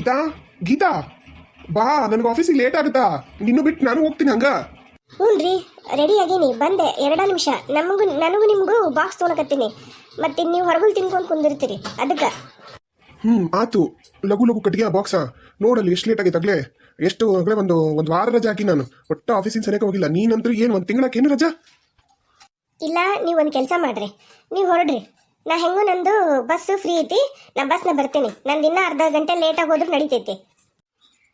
ಗೀತಾ ಗೀತಾ ಬಾ, ನನಗೆ ಆಫೀಸಿಗೆ ಲೇಟ್ ಆಗುತ್ತಾ? ನಿನ್ನೂ ಬಿಟ್ಟು ನಾನು ಹೋಗ್ತೀನಿ ಹಂಗ. ಹ್ಞೂ ರೀ, ರೆಡಿ ಆಗೀನಿ, ಬಂದೆ. 2 ನಿಮಿಷ. ನನಗೂ ನಿಮಗೂ ಬಾಕ್ಸ್ ತೊಗೊಳಕತ್ತೀನಿ. ಮತ್ತೆ ನೀವು ಹೊರಗುಲ್ ತಿನ್ಕೊಂಡು ಕುಂದಿರ್ತೀರಿ ಅದಕ್ಕೆ. ಆತು. ಲಘು ಲಘು ಕಟ್ಟಿಗೆ ಬಾಕ್ಸ ನೋಡಲ್ಲಿ ಎಷ್ಟು ಲೇಟ್ ಆಗೈತೆ ಆಗ್ಲೇ. ಎಷ್ಟು ಆಗಲೇ ಒಂದು ವಾರ ರಜೆ ಹಾಕಿ ನಾನು ಒಟ್ಟ ಆಫೀಸಿನ ಸರಿಯಾಗಿ ಹೋಗಿಲ್ಲ. ನೀನಂತೂ ಏನು ಒಂದು ತಿಂಗಳಕ್ಕೇನು ರಜಾ? ಇಲ್ಲ, ನೀವು ಒಂದು ಕೆಲಸ ಮಾಡ್ರಿ, ನೀವು ಹೊರಡ್ರಿ. ನಾ ಹೆಂಗೂ ನಂದು ಬಸ್ ಫ್ರೀ ಐತಿ, ನಾ ಬಸ್ನ ಬರ್ತೇನೆ. ನಂದು ಇನ್ನೂ ಅರ್ಧ ಗಂಟೆ ಲೇಟಾಗಿ ಹೋದ್ರೂ ನಡೀತೈತಿ.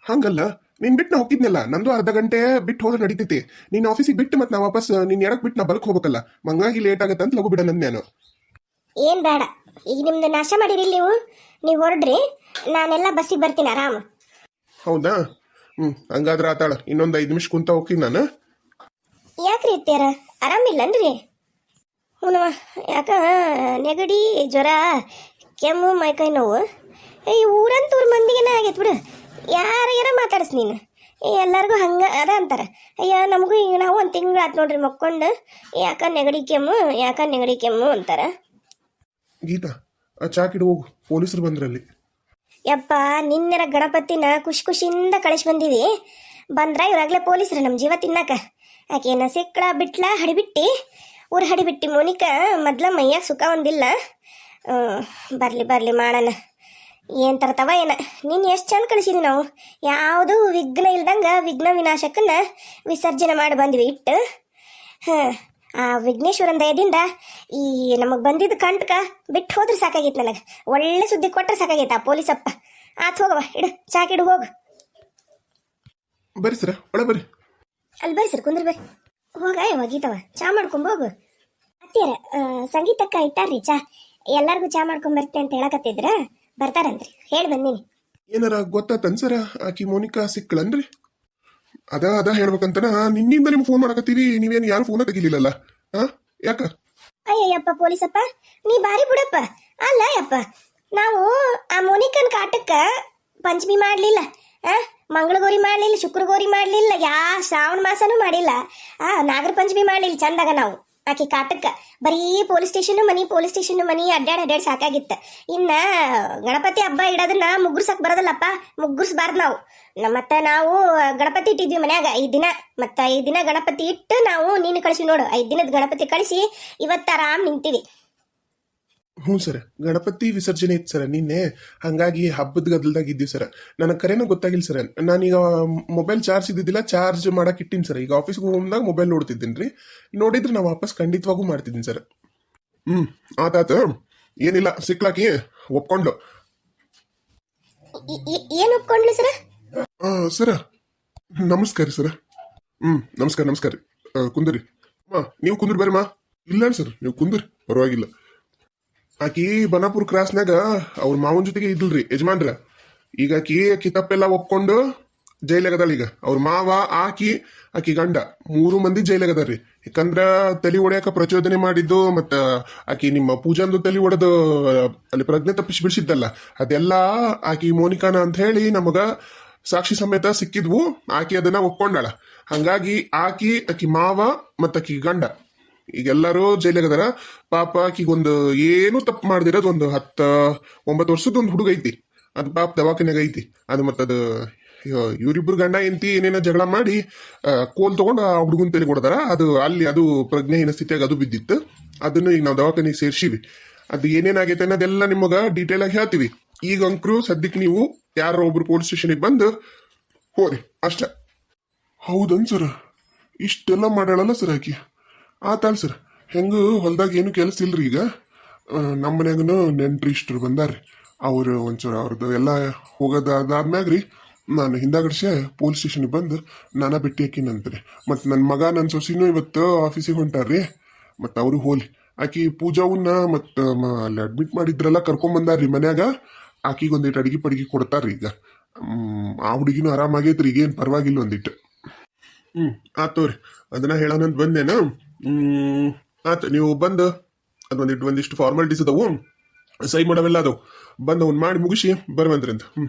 ಹಂಗಲ್ಲ, ನೀನು ಬಿಟ್ಟು ನಾ ಹೋಗಿದ್ನಲ್ಲ, ನಂದು ಅರ್ಧ ಗಂಟೆ ಬಿಟ್ಟು ಹೋದ್ರೆ ನಡೀತೈತಿ. ನೀನು ಆಫೀಸಿಗೆ ಬಿಟ್ಟು ಮತ್ತೆ ನಾ ವಾಪಸ್ ನೀನು ಎಡಕ್ಕೆ ಬಿಟ್ಟು ನಾ ಬಲ್ಕ್ ಹೋಗ್ಬೇಕಲ್ಲ, ಹಂಗಾಗಿ ಲೇಟ್ ಆಗತ್ತೆ ಅಂತ ಲಘು ಬಿಡ ನಾನು. ಏನು ಬೇಡ, ಈಗ ನಿಮ್ದು ನಾಶ ಮಾಡಿರಿ ನೀವು ಹೊರಡ್ರಿ. ನಾನೆಲ್ಲ ಬಸ್ಸಿಗೆ ಬರ್ತೀನಿ ಆರಾಮ್. ಹೌದಾ? ಹಂಗಾದ್ರೆ ಆತಾಳ. ಇನ್ನೊಂದು 5 ನಿಮಿಷ ಕುಂತ ಹೋಗ್ತೀನಿ ನಾನು. ಯಾಕ್ರಿ ಇರ್ತೀರ? ಆರಾಮಿಲ್ಲನ್ರಿ? ಹ್ಞೂನವ, ಯಾಕ ನೆಗಡಿ, ಜ್ವರ, ಕೆಮ್ಮು, ಮೈಕೈ ನೋವು. ಈ ಊರಂತೂರು ಮಂದಿಗೆನ ಆಗೈತೆ ಬಿಡು. ಯಾರ ಮಾತಾಡಿಸ್ ನೀನು. ಎಲ್ಲರಿಗೂ ಹಂಗೆ ಅದ ಅಂತಾರೆ. ಅಯ್ಯ, ನಮಗೂ ಈಗ ನಾವು ಒಂದು ತಿಂಗಳು ಆತು ನೋಡ್ರಿ ಮಕ್ಕೊಂಡು, ಯಾಕ ನೆಗಡಿ ಕೆಮ್ಮು ಅಂತಾರೆ. ಗೀತಾ, ಆ ಚಾಕಿಡು ಹೋಗು, ಪೊಲೀಸರು ಬಂದ್ರಲ್ಲಿ. ಯಪ್ಪ, ನಿನ್ನೆರ ಗಣಪತಿನ ಖುಷಿಯಿಂದ ಕಳಿಸಿ ಬಂದೀವಿ. ಬಂದ್ರ ಇವ್ರಾಗಲೇ ಪೊಲೀಸರು ನಮ್ಮ ಜೀವ ತಿನ್ನಾಕ. ಆಕೆನ ಸಿಕ್ಕಳ ಬಿಟ್ಲ ಹಡಿಬಿಟ್ಟಿ, ಊರು ಹಡಿಬಿಟ್ಟಿ ಮೋನಿಕಾ ಮೊದ್ಲ ಮೈಯಾಗ ಸುಖ ಒಂದಿಲ್ಲ. ಬರಲಿ ಮಾಡೋಣ. ಏನು ತರ್ತಾವ ಏನ. ನೀನು ಎಷ್ಟು ಚಂದ ಕಳಿಸಿದ್ವಿ ನಾವು. ಯಾವುದು ವಿಘ್ನ ಇಲ್ದಂಗೆ ವಿಘ್ನ ವಿನಾಶಕನ್ನ ವಿಸರ್ಜನೆ ಮಾಡಿ ಬಂದ್ವಿ ಇಟ್ಟು. ಆ ವಿಘ್ನೇಶ್ವರನ ದಯದಿಂದ ಈ ನಮಗೆ ಬಂದಿದ್ದ ಕಂಟಕ ಬಿಟ್ಟು ಹೋದ್ರೆ ಸಾಕಾಗಿತ್ತು. ನನಗೆ ಒಳ್ಳೆ ಸುದ್ದಿ ಕೊಟ್ಟರೆ ಸಾಕಾಗೈತೆ ಆ ಪೊಲೀಸಪ್ಪ. ಆತು, ಹೋಗವ, ಇಡು ಚಾಕಿಡು, ಹೋಗು. ಬರ್ರಿ ಸರ, ಒಳ ಬರ್ರಿ. ಅಲ್ಲಿ ಬರ್ರಿ ಸರ್, ಕುಂದ್ರ ಬರ್ರಿ. ಹೋಗ ಗೀತವ, ಚಾ ಮಾಡ್ಕೊಂಡ್ ಹೋಗು. ಅತ್ತಿಯರ ಸಂಗೀತಕ್ಕ ಇಟ್ಟಾರ್ರಿ ಚಾ. ಎಲ್ಲರಿಗೂ ಚಾ ಮಾಡ್ಕೊಂಡ್ ಬರ್ತೆ ಅಂತ ಹೇಳಕತ್ತಿದ್ರ, ಬರ್ತಾರಂತ್ರಿ, ಹೇಳಿ ಬಂದೀನಿ. ಏನಾರ ಗೊತ್ತಾತನ್ ಸರ, ಆಕಿ ಮೋನಿಕಾ ಸಿಕ್ಕಳನ್ರಿ? ಅದ ಹೇಳ್ಬೇಕಂತನ ನಿನ್ನಿಂದ ನಿಮ್ಗೆ ಫೋನ್ ಮಾಡಕತ್ತೀವಿ, ನೀವೇನು ಯಾರು ಫೋನ ತೆಗಿಲಿಲ್ಲಲ್ಲ? ಯಾಕ? ಅಯ್ಯಯ್ಯಪ್ಪ ಪೊಲೀಸಪ್ಪ, ನೀ ಬಾರಿ ಬಿಡಪ್ಪ. ಅಲ್ಲ ಯಪ್ಪ, ನಾವು ಆ ಮೋನಿಕನ್ ಕಾಟಕ್ಕ ಪಂಚಮಿ ಮಾಡ್ಲಿಲ್ಲ, ಮಂಗಳಗೌರಿ ಮಾಡ್ಲಿಲ್ಲ, ಶುಕ್ರಗೌರಿ ಮಾಡ್ಲಿಲ್ಲ, ಶ್ರಾವಣ ಮಾಸನೂ ಮಾಡಿಲ್ಲ, ನಾಗರ ಪಂಚಮಿ ಮಾಡ್ಲಿಲ್ಲ ಚಂದಾಗ ನಾವು. ಆಕೆ ಕಾಟಕ್ಕ ಬರೀ ಪೊಲೀಸ್ ಸ್ಟೇಷನ್ ಮನಿ ಅಡ್ಡಾಡ್ ಸಾಕಾಗಿತ್ತ. ಇನ್ನ ಗಣಪತಿ ಹಬ್ಬ ಇಡೋದನ್ನ ಮುಗ್ಗುರ್ಸಕ್ ಬರೋದಲ್ಲಪ್ಪ, ಮುಗ್ಗುರ್ಸ್ಬಾರ್ದು ನಾವು. ಮತ್ತೆ ನಾವು ಗಣಪತಿ ಇಟ್ಟಿದ್ವಿ ಮನ್ಯಾಗ 5 ದಿನ. ಮತ್ತೆ 5 ದಿನ ಗಣಪತಿ ಇಟ್ಟು ನಾವು ನೀನು ಕಳಿಸಿ ನೋಡು. 5 ದಿನದ ಗಣಪತಿ ಕಳಿಸಿ ಇವತ್ತು ಆರಾಮ್ ನಿಂತೀವಿ. ಹ್ಞೂ ಸರ್, ಗಣಪತಿ ವಿಸರ್ಜನೆ ಇತ್ತು ಸರ ನಿನ್ನೆ, ಹಂಗಾಗಿ ಹಬ್ಬದ ಗದ್ದಲ್ದಾಗ ಇದ್ದೀವಿ ಸರ. ನನಗೆ ಕರೆನೂ ಗೊತ್ತಾಗಿಲ್ಲ ಸರ್. ನಾನೀಗ ಮೊಬೈಲ್ ಚಾರ್ಜ್ ಇದ್ದಿದ್ದಿಲ್ಲ, ಚಾರ್ಜ್ ಮಾಡಕ್ಕೆ ಇಟ್ಟಿನಿ ಸರ್. ಈಗ ಆಫೀಸ್ಗೆ ಹೋದಾಗ ಮೊಬೈಲ್ ನೋಡ್ತಿದ್ದೀನಿ ರೀ. ನೋಡಿದ್ರೆ ನಾವು ವಾಪಸ್ ಖಂಡಿತವಾಗೂ ಮಾಡ್ತಿದ್ದೀನಿ ಸರ್. ಆತಾತ, ಏನಿಲ್ಲ, ಸಿಕ್ಲಾಕಿ ಒಪ್ಕೊಂಡ್ಲು. ಏನು ಒಪ್ಕೊಂಡ್ಲು ಸರ? ಸರ ನಮಸ್ಕಾರ ಸರ. ನಮಸ್ಕಾರ. ಕುಂದ್ರಿ ನೀವು ಕುಂದ್ರಿ ಬರ್ರಿ. ಇಲ್ಲ ಸರ್, ನೀವು ಕುಂದ್ರಿ, ಪರವಾಗಿಲ್ಲ. ಆಕಿ ಬನಾಪುರ್ ಕ್ರಾಸ್ನಾಗ ಅವ್ರ ಮಾವನ ಜೊತೆಗೆ ಇದ್ಲ್ರಿ ಯಜಮಾನ್ರ. ಈಗ ಆಕಿ ತಪ್ಪೆಲ್ಲ ಒಪ್ಕೊಂಡು ಜೈಲಾಗದಲ್ಲ. ಈಗ ಅವ್ರ ಮಾವ, ಆಕಿ ಗಂಡ 3 ಮಂದಿ ಜೈಲಾಗದಾರ್ರಿ. ಯಾಕಂದ್ರ ತಲೆ ಹೊಡ್ಯಾಕ ಪ್ರಚೋದನೆ ಮಾಡಿದ್ದು, ಮತ್ತ ಆಕಿ ನಿಮ್ಮ ಪೂಜಾಂದು ತಲೆ ಹೊಡೆದು ಅಲ್ಲಿ ಪ್ರಜ್ಞೆ ತಪ್ಪಿಸಿ ಬಿಡಿಸಿದ್ದಲ್ಲ, ಅದೆಲ್ಲ ಆಕಿ ಮೋನಿಕಾನ ಅಂತ ಹೇಳಿ ನಮಗ ಸಾಕ್ಷಿ ಸಮೇತ ಸಿಕ್ಕಿದ್ವು. ಆಕಿ ಅದನ್ನ ಒಪ್ಕೊಂಡಾಳ. ಹಂಗಾಗಿ ಆಕಿ ಮಾವ ಮತ್ತ ಆಕಿ ಗಂಡ ಈಗೆಲ್ಲರೂ ಜೈಲಾಗದಾರ. ಪಾಪ ಆಕಿಗೊಂದು ಏನು ತಪ್ಪು ಮಾಡ್ದಿರೋದು ಒಂದು 10-9 ವರ್ಷದ ಒಂದು ಹುಡುಗ ಐತಿ. ಅದು ಪಾಪ ದವಾಖಾನೆಗ ಐತಿ. ಅದು ಮತ್ತದು ಇವರಿಬ್ರು ಗಂಡ ಎಂತಿ ಏನೇನೋ ಜಗಳ ಮಾಡಿ ಕೋಲ್ ತಗೊಂಡು ಆ ಹುಡುಗನ ತಲೆ ಕೊಡ್ತಾರ. ಅದು ಪ್ರಜ್ಞೆಹೀನ ಸ್ಥಿತಿಯಾಗ ಅದು ಬಿದ್ದಿತ್ತು. ಅದನ್ನು ಈಗ ನಾವು ದವಾಖಾನೆಗೆ ಸೇರ್ಸಿವಿ. ಅದು ಏನೇನಾಗೈತೆ ಅನ್ನೋದೆಲ್ಲ ನಿಮಗ ಡೀಟೇಲ್ ಆಗಿ ಹೇಳ್ತೀವಿ. ಈಗ ಅಂಕ್ರು ಸದ್ಯಕ್ಕೆ ನೀವು ಯಾರೋ ಒಬ್ರು ಪೊಲೀಸ್ ಸ್ಟೇಷನ್ಗೆ ಬಂದು ಹೋರಿ ಅಷ್ಟ. ಹೌದನ್ ಸರ್, ಇಷ್ಟೆಲ್ಲ ಮಾಡ್ಯಾಳಲ್ಲ ಸರ್ ಆಕಿ. ಆತಾಳ ಸರ್, ಹೆಂಗೂ ಹೊಲ್ದಾಗ ಏನು ಕೆಲಸ ಇಲ್ರಿ. ಈಗ ನಮ್ಮ ಮನ್ಯಾಗನು ನೆಂಟ್ರಿ ಇಷ್ಟರು ಬಂದಾರ್ರಿ. ಅವ್ರು ಒಂಚೂರು ಅವ್ರದ್ದು ಎಲ್ಲ ಹೋಗೋದಾದ್ಮ್ಯಾಗ್ರಿ ನಾನು ಹಿಂದಾಗಡ್ಸೆ ಪೊಲೀಸ್ ಸ್ಟೇಷನ್ಗೆ ಬಂದು ನಾನಾ ಭೇಟಿ ಹಾಕಿನಂತ್ರಿ. ಮತ್ತು ನನ್ನ ಮಗ ನನ್ನ ಸೊಸಿನೂ ಇವತ್ತು ಆಫೀಸಿಗೆ ಹೊಂಟಾರ್ರಿ. ಮತ್ತು ಅವರು ಹೋಲಿ ಆಕಿ ಪೂಜಾವನ್ನ ಮತ್ತು ಅಲ್ಲಿ ಅಡ್ಮಿಟ್ ಮಾಡಿದ್ರೆಲ್ಲ ಕರ್ಕೊಂಬಂದಾರ್ರಿ ಮನ್ಯಾಗ. ಆಕಿಗೆ ಒಂದಿಟ್ಟು ಅಡಿಗೆ ಕೊಡ್ತಾರ್ರಿ. ಈಗ ಆ ಹುಡುಗಿನೂ ಆರಾಮಾಗೈತ್ರಿ, ಈಗೇನು ಪರವಾಗಿಲ್ಲ ಒಂದಿಟ್ಟು. ಆತವ್ರಿ, ಅದನ್ನ ಹೇಳೋಣಂತ ಬಂದೇನು. ಆತ ನೀವು ಬಂದು ಒಂದಿಷ್ಟು ಫಾರ್ಮಾಲಿಟೀಸ್ ಅದಾವು, ಸೈ ಮಾಡವೆಲ್ಲ ಅದಾವು, ಬಂದು ಅವ್ನು ಮಾಡಿ ಮುಗಿಸಿ ಬರ್ವಂತ್ರಿ ಅಂತ.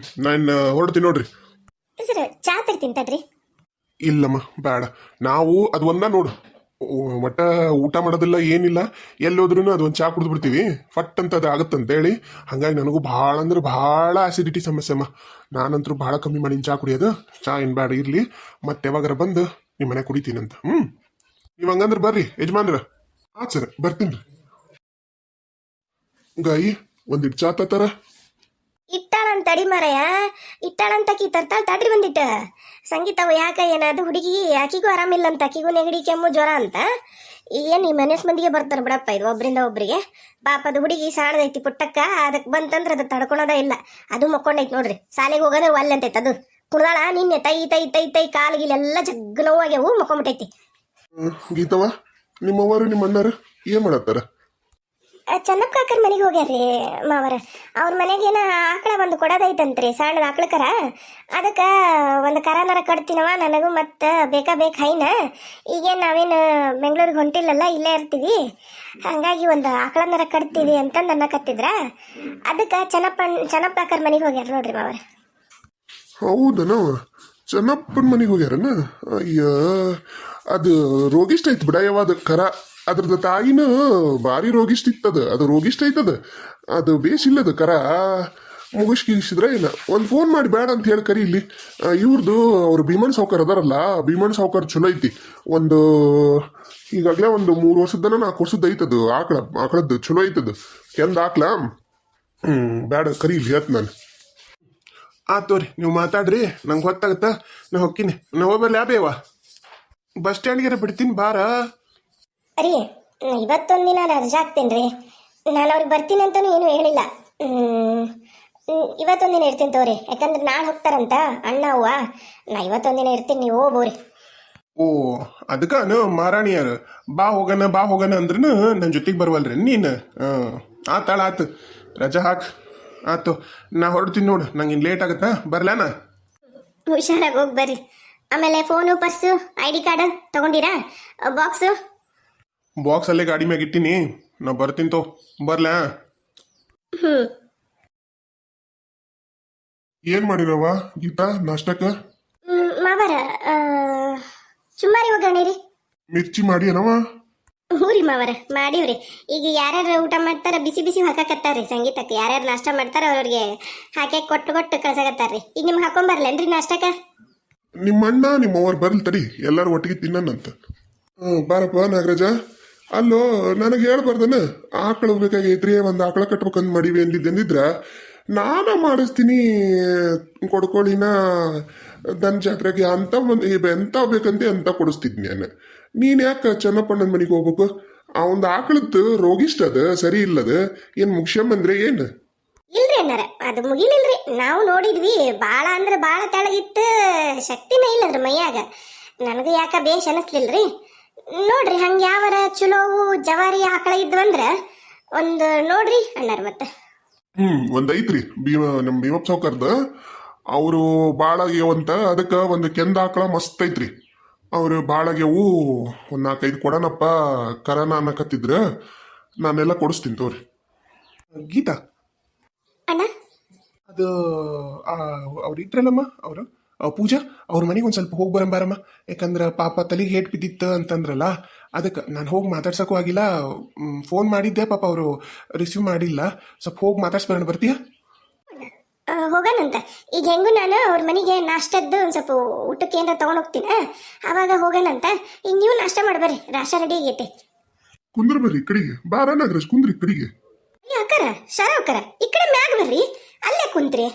ನಾನು ಹೊರಡ್ತೀನಿ ನೋಡ್ರಿ. ಚಾ ತರ್ತೀನಿ ತಡ್ರಿ. ಇಲ್ಲಮ್ಮ ಬೇಡ, ನಾವು ಅದು ಒಂದ ನೋಡು, ಒಟ್ಟ ಊಟ ಮಾಡೋದಿಲ್ಲ ಏನಿಲ್ಲ ಎಲ್ಲೋದ್ರೂ ಅದೊಂದು ಚಾ ಕುಡಿದು ಬಿಡ್ತೀವಿ ಫಟ್ ಅಂತ ಅದು ಆಗುತ್ತಂತ ಹೇಳಿ ಹಂಗಾಗಿ ನನಗೂ ಭಾಳ ಅಂದ್ರೆ ಭಾಳ ಆಸಿಡಿಟಿ ಸಮಸ್ಯೆ ಅಮ್ಮ. ನಾನಂತರೂ ಭಾಳ ಕಮ್ಮಿ ಮಾಡೀನಿ ಚಾ ಕುಡಿಯೋದು. ಚಾ ಏನು ಬೇಡ ಇರಲಿ, ಮತ್ತೆ ಯಾವಾಗಾರ ಬಂದು ನಿಮ್ಮ ಮನೆ ಕುಡಿತೀನಂತ. ನೀವು ಹಂಗಂದ್ರೆ ಬರ್ರಿ ಯಜಮಾನ್ರ. ಹಾಂ ಸರ್ ಬರ್ತೀನಿ ರೀ. ಗಾಯಿ ಒಂದಿಟ್ಟು ಚಾ ತತ್ತಾರ. ಇಟ್ಟಾಳಂತ ತಡಿ ಮಾರಾಯ, ಇಟ್ಟಾಳಂತಕಿ ತರ್ತಾಳ ತಡ್ರಿ ಬಂದಿಟ್ಟ. ಸಂಗೀತವು ಯಾಕ ಏನದು ಹುಡುಗಿ ಆಕಿಗೂ ಆರಾಮಿಲ್ಲ ಅಂತ, ಆಕಿಗೂ ನೆಗಡಿ ಕೆಮ್ಮು ಜ್ವರ ಅಂತ. ಏನು ಈ ಮನೆಸ್ ಮಂದಿಗೆ ಬರ್ತಾರ ಬಿಡಪ್ಪ ಇದು ಒಬ್ರಿಂದ ಒಬ್ರಿಗೆ. ಪಾಪ ಅದು ಹುಡುಗಿ ಸಾಣದೈತಿ ಪುಟ್ಟಕ್ಕ, ಅದಕ್ಕೆ ಬಂತಂದ್ರೆ ಅದು ತಡ್ಕೊಳೋದ ಇಲ್ಲ. ಅದು ಮಕ್ಕೊಂಡೈತಿ ನೋಡ್ರಿ, ಶಾಲೆಗೆ ಹೋಗೋದ್ರೆ ಒಲ್ಲೆ ಅಂತೈತೆ ಅದು. ಕುಡ್ದಾಳ ನಿನ್ನೆ ತೈ ತೈ ತೈ ತೈ ಕಾಲಿಗಿಲೆಲ್ಲ ಜಗ್ ನೋವಾಗ್ಯವು, ಮಕ್ಕೊಂಬಿಟ್ಟೈತಿ. ಗೀತವ ನಿಮ್ಮವರು ನಿಮ್ಮ ಅಣ್ಣರು ಏನ್ ಮಾಡತ್ತಾರ? ಚೆನ್ನಪ್ಪ ಕಾಕರ್ ಮನೆಗೆ ಹೋಗ್ಯಾರ್ರಿ ಮಾವರ. ಅವ್ರ ಮನೆಗೇನ ಆಕಳ ಒಂದು ಕೊಡೋದೈತಂತ್ರಿ, ಸಣ್ಣದ ಆಕಳ ಕರ. ಅದಕ್ಕೆ ಒಂದು ಕರನಾರ ಕಟ್ತೀನವ, ನನಗೂ ಮತ್ತೆ ಬೇಕಾ ಹೈನ. ಈಗೇನು ನಾವೇನು ಬೆಂಗಳೂರಿಗೆ ಹೊಂಟಿಲ್ಲಲ್ಲ, ಇಲ್ಲೇ ಇರ್ತೀವಿ. ಹಾಗಾಗಿ ಒಂದು ಆಕಳನಾರ ಕಟ್ತೀವಿ ಅಂತಂದು ಅನ್ನಕತ್ತಿದ್ರ. ಅದಕ್ಕೆ ಚೆನ್ನಪ್ಪ ಕಾಕರ್ ಮನೆಗೆ ಹೋಗ್ಯಾರ ನೋಡ್ರಿ ಮಾವರ. ಹೌದನವ, ಚೆನ್ನಪ್ಪನ ಮನೆಗೆ ಹೋಗ್ಯಾರನ? ಅಯ್ಯ, ಅದು ರೋಗಿಷ್ಟ ಐತ್ ಬಿಡ ಯಾವಾದ ಕರ. ಅದ್ರದ್ದು ತಾಯಿನ ಭಾರಿ ರೋಗಿಷ್ಟ ಇತ್ತದ, ಅದು ರೋಗಿಷ್ಟ ಐತದ. ಅದು ಬೇಸಿಲ್ಲದ ಕರ ಮುಗಿಸ್ಕಿಸಿದ್ರೆ ಇಲ್ಲ. ಒಂದು ಫೋನ್ ಮಾಡಿ ಬೇಡ ಅಂತ ಹೇಳಿ ಕರಿ ಇಲ್ಲಿ. ಇವ್ರದ್ದು ಅವ್ರು ಭೀಮನ್ ಸಾವ್ಕಾರ ಅದಾರಲ್ಲ, ಭೀಮನ್ ಸಾವ್ಕಾರ ಚಲೋ ಐತಿ. ಒಂದು ಈಗಾಗಲೇ ಒಂದು 3 ವರ್ಷದನ 4 ವರ್ಷದ ಐತದು ಆಕಳದ್ದು ಚಲೋ ಐತದು. ಕೆಂದ ಆಕ್ಲ ಬೇಡ ಕರಿ ಇಲ್ಲಿ ಹೇಳ್ತ ನಾನು. ಆತೋರಿ ನೀವು ಮಾತಾಡ್ರಿ, ನಂಗೆ ಗೊತ್ತಾಗತ್ತ. ನಾ ಹೊಕ್ಕಿನಿ, ನಾ ಹೋಗ್ಬರ್ಲಿ. ಯಾಬೇವ ಬಸ್ ಸ್ಟ್ಯಾಂಡ್ಗೆ ಬಿಡ್ತೀನಿ ಬಾರ. ಅರಿ ಇವತ್ತೊಂದಿನ ರಜಾ ಹಾಕ್ತೇನೆ ರೀ. ನಾನು ಅವ್ರಿಗೆ ಬರ್ತೀನಿ ಅಂತಲೂ ಏನೂ ಹೇಳಿಲ್ಲ. ಇವತ್ತೊಂದಿನ ಇರ್ತೀನಿ ತೋರಿ, ಯಾಕಂದ್ರೆ ನಾಳೆ ಹೋಗ್ತಾರಂತ ಅಣ್ಣ ಅವ್ವ. ನಾ ಇವತ್ತೊಂದಿನ ಇರ್ತೀನಿ, ನೀವು ಹೋಗ್ಬೋರಿ. ಓ ಅದಕ್ಕನು ಮಾರಾಣಿಯರು ಬಾ ಹೋಗಣ ಅಂದ್ರೂ ನನ್ನ ಜೊತೆಗೆ ಬರ್ವಲ್ರಿ ನೀನು. ಆತಾಳ ಆತು, ರಜಾ ಹಾಕ್. ಆತು, ನಾ ಹೊರಡ್ತೀನಿ ನೋಡು. ನಂಗೆ ಇನ್ನು ಲೇಟ್ ಆಗತ್ತಾ, ಬರ್ಲಾನ? ಹುಷಾರಾಗಿ ಹೋಗಿ ಬರ್ರಿ. ಆಮೇಲೆ ಫೋನು, ಪರ್ಸು, ID ಕಾರ್ಡ್ ತಗೊಂಡಿರಾ? ಬಾಕ್ಸ್ ಅಲ್ಲೇ ಗಾಡಿ ಮ್ಯಾಗ ಇಟ್ಟಿನಿ. ನಾ ಬರ್ತೀನಿ ತೋ, ಬರ್ಲಾ? ಏನ್ ಮಾಡಿರವ ಗೀತಾ ನಾಷ್ಟಕ್ಕ? ಮಾವರ ಸುಮಾರಿ ಒಗ್ಗರಣೆ ರೀ. ಮಿರ್ಚಿ ಮಾಡಿ ಏನವ? ಹ್ಞೂ ರೀ ಮಾವರ, ಮಾಡೀವ್ರಿ. ಈಗ ಯಾರ್ಯಾರು ಊಟ ಮಾಡ್ತಾರ ಬಿಸಿ ಬಿಸಿ ಹಾಕಾಕತ್ತಾರ್ರಿ. ಸಂಗೀತಕ್ಕೆ ಯಾರ್ಯಾರು ನಾಷ್ಟ ಮಾಡ್ತಾರ ಅವ್ರಿಗೆ ಹಾಕಿ ಕೊಟ್ಟು ಕಳ್ಸಾಕತ್ತಾರ್ರಿ. ಈಗ ನಿಮ್ಗೆ ಹಾಕೊಂಬರ್ಲೇನ್ರಿ ನಾಷ್ಟಕ್ಕ? ನಿಮ್ಮ ಅಣ್ಣ ನಿಮ್ಮ ಅವ್ರು ಬರ್ಲಿ ತಡಿ, ಎಲ್ಲರೂ ಒಟ್ಟಿಗೆ ತಿನ್ನಂತ. ಬಾರಪ್ಪ ನಾಗರಾಜ. ಅಲ್ಲೋ ನನಗೆ ಹೇಳ್ಬಾರ್ದನ, ಆಕಳು ಬೇಕಾಗೈತ್ರಿ, ಒಂದು ಆಕಳ ಕಟ್ಬೇಕಂತ ಮಾಡೀವಿ ಅಂದಿದ್ರ ನಾನ ಮಾಡಿಸ್ತೀನಿ ಕೊಡ್ಕೊಳ್ಳಿನ. ದನ ಜಾತ್ರೆಗೆ ಅಂತ ಎಂತ ಬೇಕಂತೆ ಅಂತ ಕೊಡಿಸ್ತಿದ್ನಿ ನಾನು. ನೀನ್ ಯಾಕೆ ಚೆನ್ನಪ್ಪಣ್ಣನ ಮನೆಗೆ ಹೋಗ್ಬೇಕು? ಅವಂದು ಆಕಳದ್ದು ರೋಗಿಷ್ಟ ಅದ, ಸರಿ ಇಲ್ಲದ. ಏನ್ ಮುಗಿಸ್ಕೊಂಬಂದ್ರೆ ಏನು? ಇಲ್ರಿ ಅಣ್ಣಾರ, ಅದು ಮುಗಿಲಿಲ್ರಿ. ನಾವು ನೋಡಿದ್ವಿ, ಭಾಳ ಅಂದ್ರೆ ಭಾಳ ತೆಳಗಿತ್ತು, ಶಕ್ತಿನೇ ಇಲ್ಲದ್ರಿ ಮೈಯಾಗ. ನನಗೂ ಯಾಕ ಬೇಷ್ ಅನಿಸ್ಲಿಲ್ರಿ. ನೋಡ್ರಿ ಹಂಗೆ ಯಾವರ ಚಲೋವು ಜವಾರಿ ಆಕಳ ಇದ್ವಂದ್ರ ಒಂದು ನೋಡ್ರಿ ಅಣ್ಣಾರ. ಮತ್ತೆ ಒಂದ್ ಐತ್ರಿ ನಮ್ಮ ಭೀಮಪ್ಪ ಸಾವ್ಕಾರ್ದ. ಅವರು ಬಾಳಾಗ್ಯವಂತ, ಅದಕ್ಕೆ ಒಂದು ಕೆಂದ ಆಕಳ ಮಸ್ತ್ ಐತ್ರಿ. ಅವ್ರು ಬಾಳಾಗ್ಯವು, ಒಂದು 4-5 ಕೊಡನಪ್ಪ ಕರನ ಅನ್ನಕತ್ತಿದ್ರ. ನಾನೆಲ್ಲ ಕೊಡಿಸ್ತೀನಿ ತೋರಿ. ಗೀತಾ ಅಣ್ಣ, ಅದು ಅವ್ರು ಇಟ್ರಲ್ಲಮ್ಮ, ಅವರು ಪೂಜಾ ಅವ್ರ ಮನೆಗೆ ಒಂದು ಸ್ವಲ್ಪ ಹೋಗಿ ಬರಂಬಾರಮ್ಮ. ಯಾಕಂದ್ರೆ ಪಾಪ ತಲೆಗೆ ಹೇಟ್ ಬಿದ್ದಿತ್ತು ಅಂತಂದ್ರಲ್ಲ, ಅದಕ್ಕೆ ನಾನು ಹೋಗಿ ಮಾತಾಡ್ಸೋಕ್ಕೂ ಆಗಿಲ್ಲ. ಫೋನ್ ಮಾಡಿದ್ದೆ, ಪಾಪ ಅವರು ರಿಸೀವ್ ಮಾಡಿಲ್ಲ. ಸ್ವಲ್ಪ ಹೋಗಿ ಮಾತಾಡ್ಸ್ಬರೋಣ, ಬರ್ತೀಯಾ? ಹೋಗೋಣಂತ. ಈಗ ಹೆಂಗೂ ನಾನು ಅವ್ರ ಮನೆಗೆ ನಾಷ್ಟದ್ದು ಒಂದು ಸ್ವಲ್ಪ ಊಟಕ್ಕೆ ಏನಾರ ತೊಗೊಂಡು ಹೋಗ್ತೀನಿ, ಆವಾಗ ಹೋಗೋಣಂತ. ಈಗ ನೀವು ನಾಷ್ಟ ಮಾಡ್ಬರ್ರಿ, ರಾಶ ರೆಡಿ ಆಗೈತೆ. ಕುಂದ್ರ ಬರ್ರಿ ಕಡೆಗೆ, ಬಾರ ನಾಗರಾಜ್ ಕುಂದ್ರಿ ಕಡೆಗೆ. ಅಕ್ಕರ ಶರಾವ್ಕರ ಈ ಕಡೆ ಮ್ಯಾಗ ಬರ್ರಿ, ಅಲ್ಲೇ ಕುಂತ್ರಿ.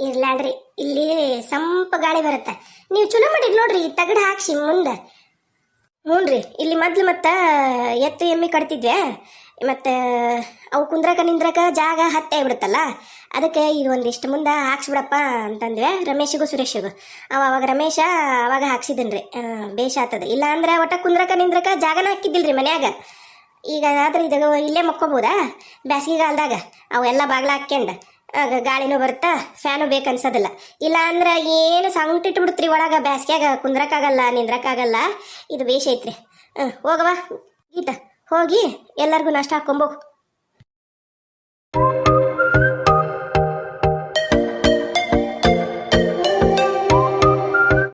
ಇರ್ಲಾಡ್ರಿ, ಇಲ್ಲಿ ಸಂಪ ಗಾಳಿ ಬರುತ್ತೆ. ನೀವು ಚಲೋ ಮಾಡಿರಿ ನೋಡ್ರಿ, ತಗಡ ಹಾಕ್ಸಿ ಮುಂದೆ. ಹ್ಞೂನ್ರಿ, ಇಲ್ಲಿ ಮೊದ್ಲು ಮತ್ತೆ ಎತ್ತು ಎಮ್ಮೆ ಕಟ್ತಿದ್ವಿ, ಮತ್ತು ಅವು ಕುಂದ್ರಕ ನಿಂದ್ರಕ ಜಾಗ ಹತ್ತೆ ಬಿಡುತ್ತಲ್ಲ, ಅದಕ್ಕೆ ಇದು ಒಂದಿಷ್ಟು ಮುಂದೆ ಹಾಕ್ಸ್ಬಿಡಪ್ಪ ಅಂತಂದ್ವಿ ರಮೇಶಿಗೂ ಸುರೇಶಿಗೂ. ಅವಾಗ ರಮೇಶ ಅವಾಗ ಹಾಕ್ಸಿದನ್ರಿ, ಬೇಷ ಆಗ್ತದೆ. ಇಲ್ಲ ಅಂದ್ರೆ ಒಟ್ಟ ಕುಂದ್ರಕ ನಿಂದ್ರಕ ಜಾಗನ ಹಾಕಿದ್ದಿಲ್ರಿ ಮನ್ಯಾಗ. ಈಗ ಆದ್ರೆ ಇದು ಇಲ್ಲೇ ಮಕ್ಕೋಬೋದಾ ಬ್ಯಾಸಿಗೆಗಾಲದಾಗ? ಅವೆಲ್ಲ ಬಾಗ್ಲ ಹಾಕ್ಯಂಡು ಗಾಳಿನೂ ಬರುತ್ತಾ, ಫ್ಯಾನು ಬೇಕನ್ಸೋದಿಲ್ಲ. ಇಲ್ಲ ಅಂದ್ರೆ ಏನು ಸಂಗಟಿಟ್ಟು ಬಿಡ್ತ್ರಿ ಒಳಗೆ, ಬ್ಯಾಸ್ಗ್ಯಾಗ ಕುಂದ್ರಕ್ಕಾಗಲ್ಲ, ನಿಂದ್ರಕ್ಕಾಗಲ್ಲ. ಇದು ಬೇಷ್ ಐತ್ರಿ. ಹೋಗವಾ ಗೀತಾ, ಹೋಗಿ ಎಲ್ಲರಿಗೂ ನಾಷ್ಟ ಹಾಕೊಂಬೋಗು.